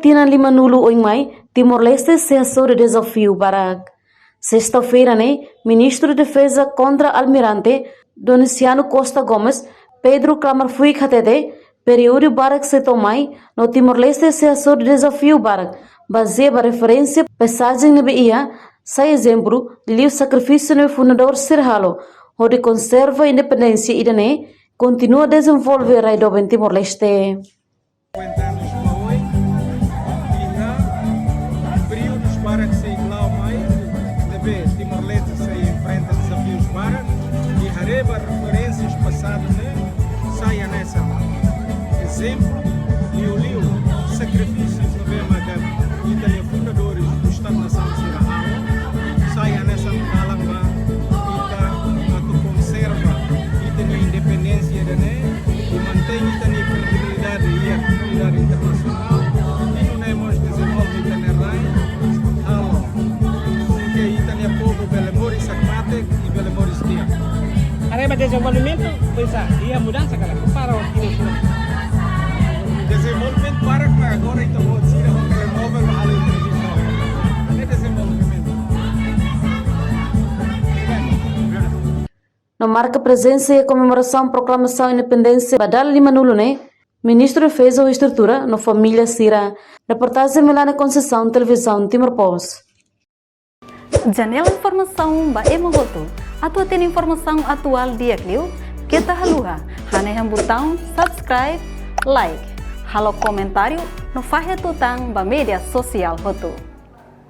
Tina Lima Nulu Oimai, Timor-Leste se assou de desafio para sexta-feira, Ministro de Defesa contra Almirante Doniciano Costa Gomes, Pedro Clamar Fui Katete, período Barak se tomai, no Timor-Leste se assou de desafio Barak, baseada referência passagem na BIA, sai exemplo, de o sacrifício no fundador Serralo, onde conserva a independência e dané, continua a desenvolver a idoba em Timor-Leste. 50 anos para hoje, e períodos para que se igual mais, deve Timor-Leste se enfrenta desafios para, e hareba referências passadas, saia nessa exemplo, liu sacrifícios no BMH, e também fundadores do Estado-Nação de Serra, saia nessa calamba, e a que conserva, e tem a independência, e mantém a credibilidade e a comunidade internacional, e não é mais desenvolvimento na raia, porque aí tem a povo Belemoris Sakmatek e Belemoris Tia. Arema desenvolvimento, e a mudança, cara, para o desenvolvimento para que agora então vou dizer que telemóvel a entrevista. É desenvolvimento. Na marca presença e a comemoração proclamação independência Badal Lima Nulu, Ministro de Defesa ou Estrutura, na família Sira. Reportagem Melana Conceição, Televisão Timor Post. Janela informação ba Emogoto. Atua tem informação atual dia Clio. Kita haluha. Haneham botão subscribe, like. Halo comentário no Fahia Tutang ba media sosial Hotu.